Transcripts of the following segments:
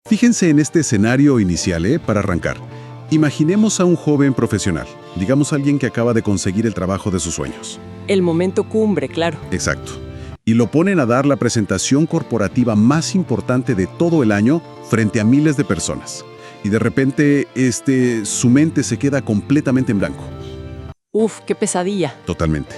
Fíjense en este escenario inicial, para arrancar. Imaginemos a un joven profesional, digamos alguien que acaba de conseguir el trabajo de sus sueños. El momento cumbre, claro. Exacto. Y lo ponen a dar la presentación corporativa más importante de todo el año frente a miles de personas. Y de repente, su mente se queda completamente en blanco. Uf, qué pesadilla. Totalmente.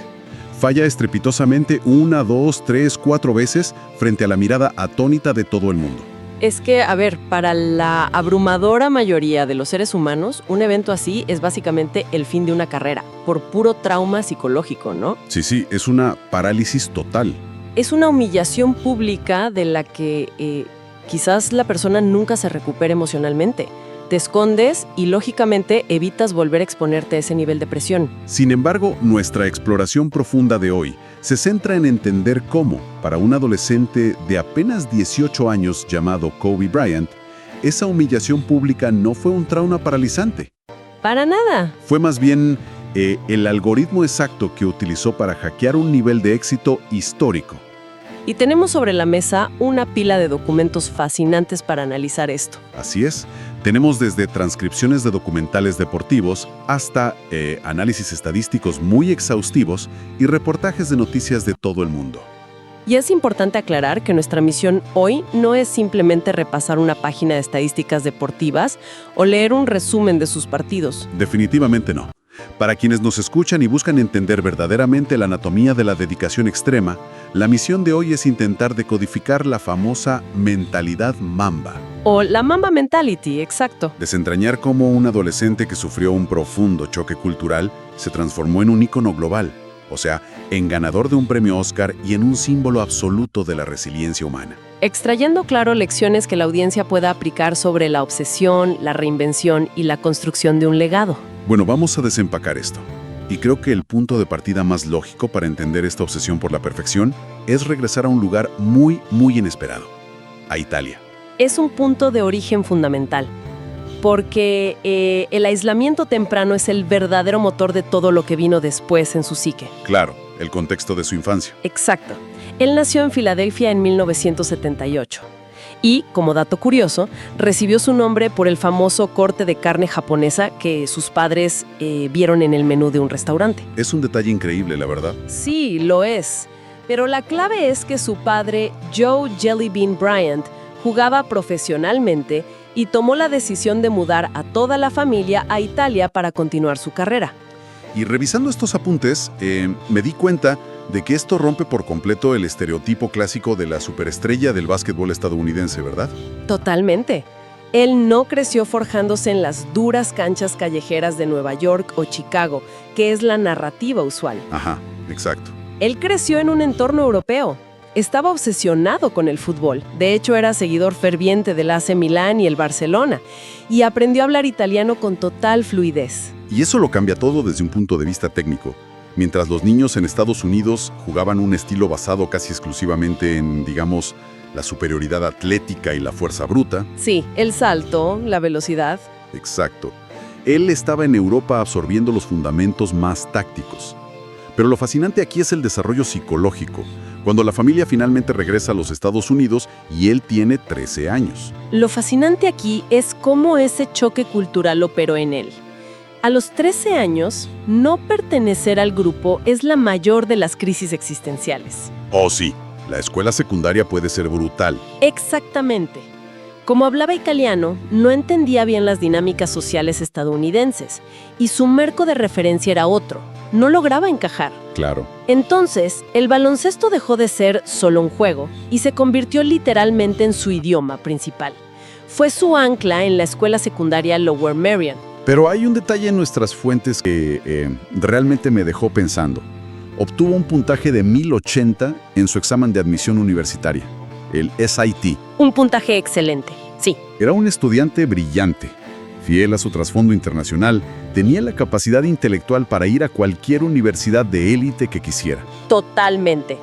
Falla estrepitosamente 1, 2, 3, 4 veces frente a la mirada atónita de todo el mundo. Es que, a ver, para la abrumadora mayoría de los seres humanos, un evento así es básicamente el fin de una carrera, por puro trauma psicológico, ¿no? Sí, es una parálisis total. Es una humillación pública de la que quizás la persona nunca se recupere emocionalmente. Te escondes y, lógicamente, evitas volver a exponerte a ese nivel de presión. Sin embargo, nuestra exploración profunda de hoy se centra en entender cómo, para un adolescente de apenas 18 años llamado Kobe Bryant, esa humillación pública no fue un trauma paralizante. Para nada. Fue más bien el algoritmo exacto que utilizó para hackear un nivel de éxito histórico. Y tenemos sobre la mesa una pila de documentos fascinantes para analizar esto. Así es. Tenemos desde transcripciones de documentales deportivos hasta análisis estadísticos muy exhaustivos y reportajes de noticias de todo el mundo. Y es importante aclarar que nuestra misión hoy no es simplemente repasar una página de estadísticas deportivas o leer un resumen de sus partidos. Definitivamente no. Para quienes nos escuchan y buscan entender verdaderamente la anatomía de la dedicación extrema, la misión de hoy es intentar decodificar la famosa mentalidad Mamba. O la Mamba Mentality, exacto. Desentrañar cómo un adolescente que sufrió un profundo choque cultural se transformó en un ícono global, o sea, en ganador de un premio Oscar y en un símbolo absoluto de la resiliencia humana. Extrayendo, claro, lecciones que la audiencia pueda aplicar sobre la obsesión, la reinvención y la construcción de un legado. Bueno, vamos a desempacar esto. Y creo que el punto de partida más lógico para entender esta obsesión por la perfección es regresar a un lugar muy inesperado, a Italia. Es un punto de origen fundamental, porque el aislamiento temprano es el verdadero motor de todo lo que vino después en su psique. Claro, el contexto de su infancia. Exacto. Él nació en Filadelfia en 1978 y, como dato curioso, recibió su nombre por el famoso corte de carne japonesa que sus padres vieron en el menú de un restaurante. Es un detalle increíble, la verdad. Sí, lo es. Pero la clave es que su padre, Joe Jellybean Bryant, jugaba profesionalmente y tomó la decisión de mudar a toda la familia a Italia para continuar su carrera. Y revisando estos apuntes, me di cuenta de que esto rompe por completo el estereotipo clásico de la superestrella del básquetbol estadounidense, ¿verdad? Totalmente. Él no creció forjándose en las duras canchas callejeras de Nueva York o Chicago, que es la narrativa usual. Ajá, exacto. Él creció en un entorno europeo. Estaba obsesionado con el fútbol. De hecho, era seguidor ferviente del AC Milán y el Barcelona. Y aprendió a hablar italiano con total fluidez. Y eso lo cambia todo desde un punto de vista técnico. Mientras los niños en Estados Unidos jugaban un estilo basado casi exclusivamente en, digamos, la superioridad atlética y la fuerza bruta. Sí, el salto, la velocidad. Exacto. Él estaba en Europa absorbiendo los fundamentos más tácticos. Pero lo fascinante aquí es el desarrollo psicológico, cuando la familia finalmente regresa a los Estados Unidos y él tiene 13 años. Lo fascinante aquí es cómo ese choque cultural operó en él. A los 13 años, no pertenecer al grupo es la mayor de las crisis existenciales. Oh, sí. La escuela secundaria puede ser brutal. Exactamente. Como hablaba italiano, no entendía bien las dinámicas sociales estadounidenses y su marco de referencia era otro. No lograba encajar. Claro. Entonces, el baloncesto dejó de ser solo un juego y se convirtió literalmente en su idioma principal. Fue su ancla en la escuela secundaria Lower Merion. Pero hay un detalle en nuestras fuentes que realmente me dejó pensando. Obtuvo un puntaje de 1080 en su examen de admisión universitaria, el SAT. Un puntaje excelente, sí. Era un estudiante brillante, fiel a su trasfondo internacional, tenía la capacidad intelectual para ir a cualquier universidad de élite que quisiera. Totalmente.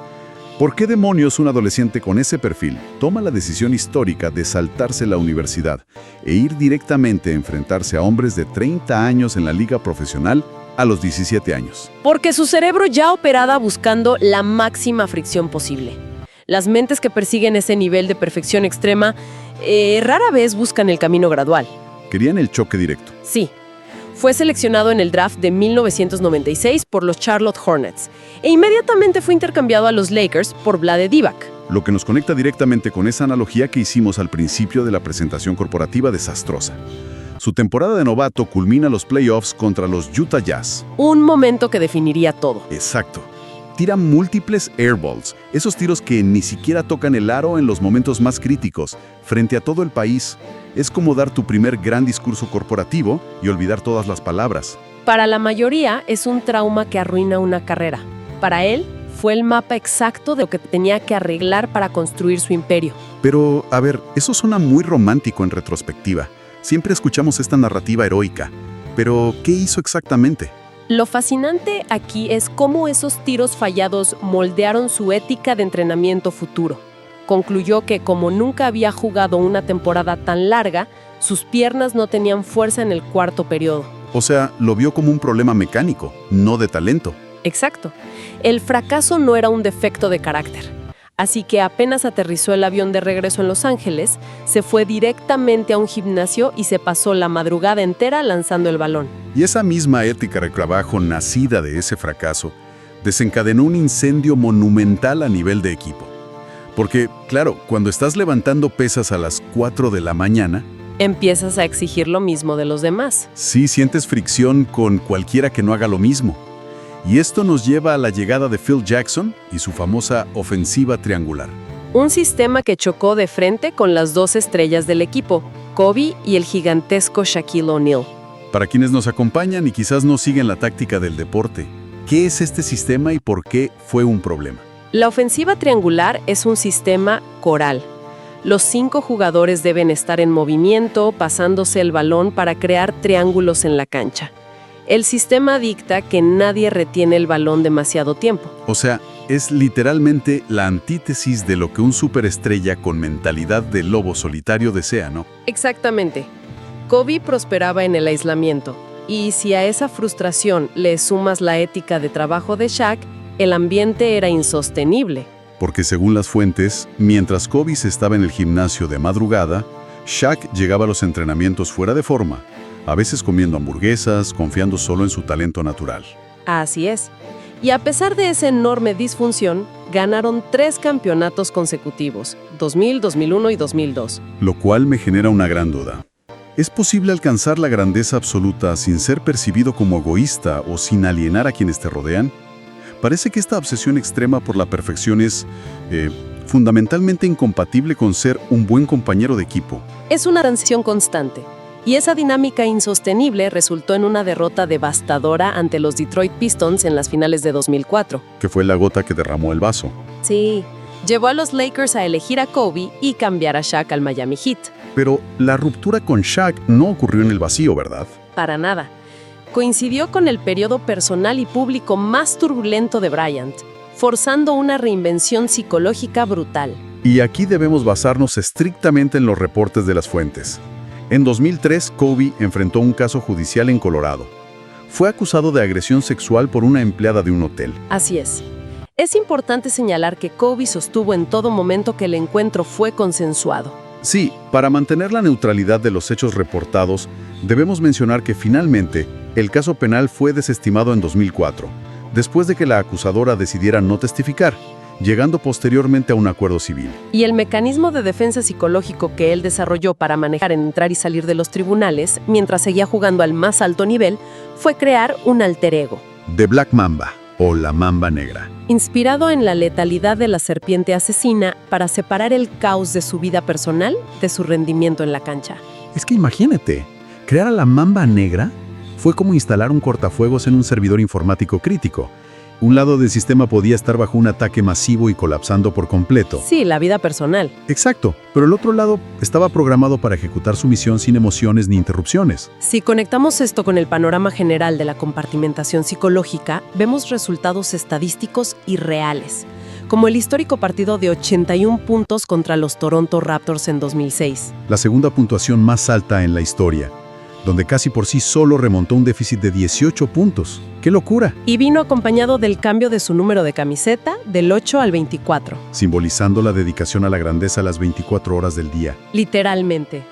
¿Por qué demonios un adolescente con ese perfil toma la decisión histórica de saltarse la universidad e ir directamente a enfrentarse a hombres de 30 años en la liga profesional a los 17 años? Porque su cerebro ya operaba buscando la máxima fricción posible. Las mentes que persiguen ese nivel de perfección extrema Rara vez buscan el camino gradual. Querían el choque directo. Sí. Fue seleccionado en el draft de 1996 por los Charlotte Hornets e inmediatamente fue intercambiado a los Lakers por Vlade Divac. Lo que nos conecta directamente con esa analogía que hicimos al principio de la presentación corporativa desastrosa. Su temporada de novato culmina los playoffs contra los Utah Jazz. Un momento que definiría todo. Exacto. Tira múltiples airballs, esos tiros que ni siquiera tocan el aro en los momentos más críticos, frente a todo el país. Es como dar tu primer gran discurso corporativo y olvidar todas las palabras. Para la mayoría es un trauma que arruina una carrera. Para él fue el mapa exacto de lo que tenía que arreglar para construir su imperio. Pero, a ver, eso suena muy romántico en retrospectiva. Siempre escuchamos esta narrativa heroica. Pero, ¿qué hizo exactamente? Lo fascinante aquí es cómo esos tiros fallados moldearon su ética de entrenamiento futuro. Concluyó que como nunca había jugado una temporada tan larga, sus piernas no tenían fuerza en el cuarto periodo. O sea, lo vio como un problema mecánico, no de talento. Exacto. El fracaso no era un defecto de carácter. Así que apenas aterrizó el avión de regreso en Los Ángeles, se fue directamente a un gimnasio y se pasó la madrugada entera lanzando el balón. Y esa misma ética de trabajo nacida de ese fracaso desencadenó un incendio monumental a nivel de equipo. Porque, claro, cuando estás levantando pesas a las 4 de la mañana, empiezas a exigir lo mismo de los demás. sí sientes fricción con cualquiera que no haga lo mismo. Y esto nos lleva a la llegada de Phil Jackson y su famosa ofensiva triangular. Un sistema que chocó de frente con las dos estrellas del equipo, Kobe y el gigantesco Shaquille O'Neal. Para quienes nos acompañan y quizás no siguen la táctica del deporte, ¿qué es este sistema y por qué fue un problema? La ofensiva triangular es un sistema coral. Los 5 jugadores deben estar en movimiento, pasándose el balón para crear triángulos en la cancha. El sistema dicta que nadie retiene el balón demasiado tiempo. O sea, es literalmente la antítesis de lo que un superestrella con mentalidad de lobo solitario desea, ¿no? Exactamente. Kobe prosperaba en el aislamiento, y si a esa frustración le sumas la ética de trabajo de Shaq, el ambiente era insostenible. Porque según las fuentes, mientras Kobe estaba en el gimnasio de madrugada, Shaq llegaba a los entrenamientos fuera de forma, a veces comiendo hamburguesas, confiando solo en su talento natural. Así es. Y a pesar de esa enorme disfunción, ganaron 3 campeonatos consecutivos, 2000, 2001 y 2002. Lo cual me genera una gran duda. ¿Es posible alcanzar la grandeza absoluta sin ser percibido como egoísta o sin alienar a quienes te rodean? Parece que esta obsesión extrema por la perfección es fundamentalmente incompatible con ser un buen compañero de equipo. Es una tensión constante. Y esa dinámica insostenible resultó en una derrota devastadora ante los Detroit Pistons en las finales de 2004. Que fue la gota que derramó el vaso. Sí, llevó a los Lakers a elegir a Kobe y cambiar a Shaq al Miami Heat. Pero la ruptura con Shaq no ocurrió en el vacío, ¿verdad? Para nada. Coincidió con el periodo personal y público más turbulento de Bryant, forzando una reinvención psicológica brutal. Y aquí debemos basarnos estrictamente en los reportes de las fuentes. En 2003, Kobe enfrentó un caso judicial en Colorado. Fue acusado de agresión sexual por una empleada de un hotel. Así es. Es importante señalar que Kobe sostuvo en todo momento que el encuentro fue consensuado. Sí, para mantener la neutralidad de los hechos reportados, debemos mencionar que finalmente el caso penal fue desestimado en 2004, después de que la acusadora decidiera no testificar, llegando posteriormente a un acuerdo civil. Y el mecanismo de defensa psicológico que él desarrolló para manejar entrar y salir de los tribunales, mientras seguía jugando al más alto nivel, fue crear un alter ego. The Black Mamba, o la Mamba Negra. Inspirado en la letalidad de la serpiente asesina para separar el caos de su vida personal de su rendimiento en la cancha. Es que imagínate, crear a la Mamba Negra fue como instalar un cortafuegos en un servidor informático crítico. Un lado del sistema podía estar bajo un ataque masivo y colapsando por completo. Sí, la vida personal. Exacto, pero el otro lado estaba programado para ejecutar su misión sin emociones ni interrupciones. Si conectamos esto con el panorama general de la compartimentación psicológica, vemos resultados estadísticos irreales, como el histórico partido de 81 puntos contra los Toronto Raptors en 2006. La segunda puntuación más alta en la historia, donde casi por sí solo remontó un déficit de 18 puntos. ¡Qué locura! Y vino acompañado del cambio de su número de camiseta del 8 al 24. Simbolizando la dedicación a la grandeza a las 24 horas del día. Literalmente.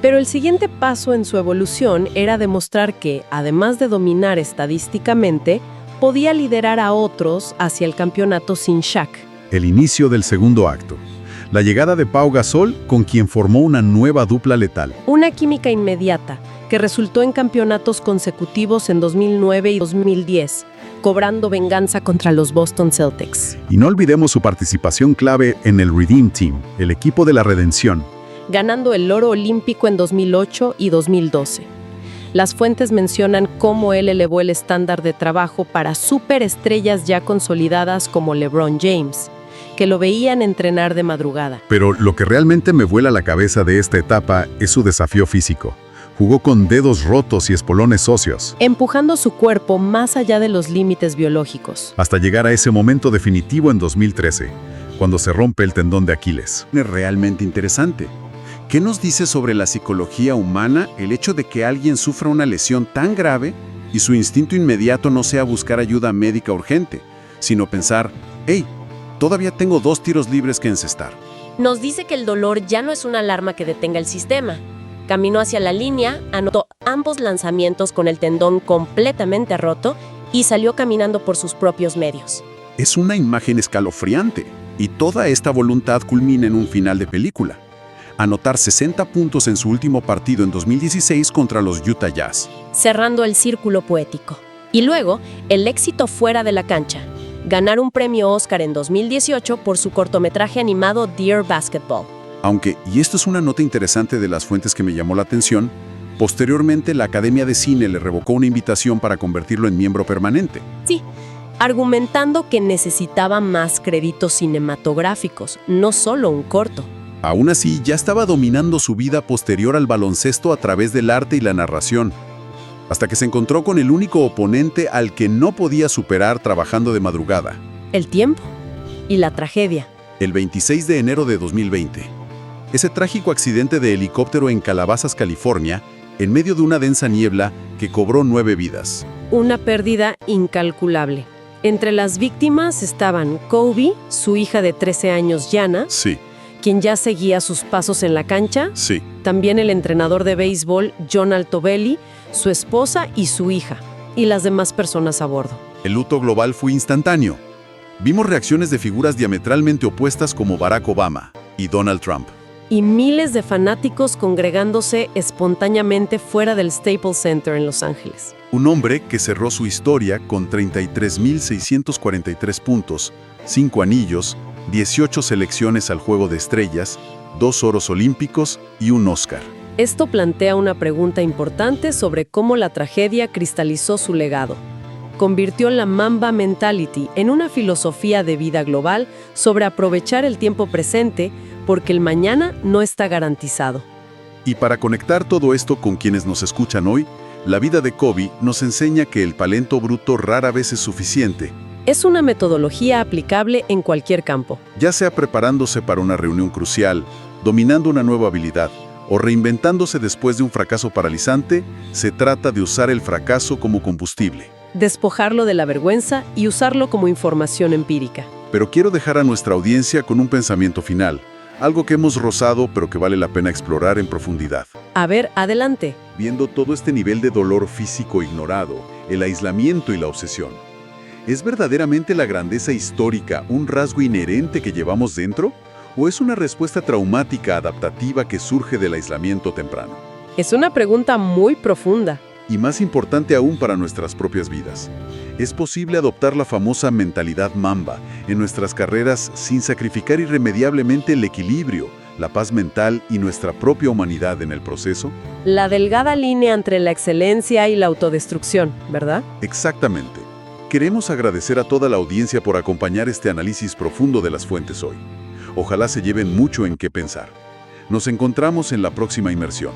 Pero el siguiente paso en su evolución era demostrar que, además de dominar estadísticamente, podía liderar a otros hacia el campeonato sin Shaq. El inicio del segundo acto. La llegada de Pau Gasol, con quien formó una nueva dupla letal. Una química inmediata que resultó en campeonatos consecutivos en 2009 y 2010, cobrando venganza contra los Boston Celtics. Y no olvidemos su participación clave en el Redeem Team, el equipo de la redención, ganando el oro olímpico en 2008 y 2012. Las fuentes mencionan cómo él elevó el estándar de trabajo para superestrellas ya consolidadas como LeBron James, que lo veían entrenar de madrugada. Pero lo que realmente me vuela la cabeza de esta etapa es su desafío físico. Jugó con dedos rotos y espolones óseos, Empujando su cuerpo más allá de los límites biológicos. hasta llegar a ese momento definitivo en 2013, cuando se rompe el tendón de Aquiles. Es realmente interesante. ¿Qué nos dice sobre la psicología humana el hecho de que alguien sufra una lesión tan grave y su instinto inmediato no sea buscar ayuda médica urgente, sino pensar, hey, todavía tengo 2 tiros libres que encestar? Nos dice que el dolor ya no es una alarma que detenga el sistema. Caminó hacia la línea, anotó ambos lanzamientos con el tendón completamente roto y salió caminando por sus propios medios. Es una imagen escalofriante, y toda esta voluntad culmina en un final de película. Anotar 60 puntos en su último partido en 2016 contra los Utah Jazz. Cerrando el círculo poético. Y luego, el éxito fuera de la cancha. Ganar un premio Oscar en 2018 por su cortometraje animado Dear Basketball. Aunque, y esto es una nota interesante de las fuentes que me llamó la atención, posteriormente la Academia de Cine le revocó una invitación para convertirlo en miembro permanente. Sí, argumentando que necesitaba más créditos cinematográficos, no solo un corto. Aún así, ya estaba dominando su vida posterior al baloncesto a través del arte y la narración, hasta que se encontró con el único oponente al que no podía superar trabajando de madrugada. El tiempo y la tragedia. El 26 de enero de 2020. Ese trágico accidente de helicóptero en Calabazas, California, en medio de una densa niebla que cobró 9 vidas. Una pérdida incalculable. Entre las víctimas estaban Kobe, su hija de 13 años, Yana, Sí, quien ya seguía sus pasos en la cancha, sí. también el entrenador de béisbol, John Altobelli, su esposa y su hija, y las demás personas a bordo. El luto global fue instantáneo. Vimos reacciones de figuras diametralmente opuestas como Barack Obama y Donald Trump. Y miles de fanáticos congregándose espontáneamente fuera del Staples Center en Los Ángeles. Un hombre que cerró su historia con 33.643 puntos, 5 anillos, 18 selecciones al Juego de Estrellas, 2 oros olímpicos y un Oscar. Esto plantea una pregunta importante sobre cómo la tragedia cristalizó su legado. Convirtió la Mamba Mentality en una filosofía de vida global sobre aprovechar el tiempo presente porque el mañana no está garantizado. Y para conectar todo esto con quienes nos escuchan hoy, la vida de Kobe nos enseña que el talento bruto rara vez es suficiente, Es una metodología aplicable en cualquier campo. ya sea preparándose para una reunión crucial, dominando una nueva habilidad o reinventándose después de un fracaso paralizante. Se trata de usar el fracaso como combustible. Despojarlo de la vergüenza y usarlo como información empírica. Pero quiero dejar a nuestra audiencia con un pensamiento final, algo que hemos rozado pero que vale la pena explorar en profundidad. A ver, adelante. Viendo todo este nivel de dolor físico ignorado, el aislamiento y la obsesión, ¿es verdaderamente la grandeza histórica un rasgo inherente que llevamos dentro? ¿O es una respuesta traumática adaptativa que surge del aislamiento temprano? Es una pregunta muy profunda. Y más importante aún para nuestras propias vidas, ¿es posible adoptar la famosa mentalidad Mamba en nuestras carreras sin sacrificar irremediablemente el equilibrio, la paz mental y nuestra propia humanidad en el proceso? La delgada línea entre la excelencia y la autodestrucción, ¿verdad? Exactamente. Queremos agradecer a toda la audiencia por acompañar este análisis profundo de las fuentes hoy. Ojalá se lleven mucho en qué pensar. Nos encontramos en la próxima inmersión.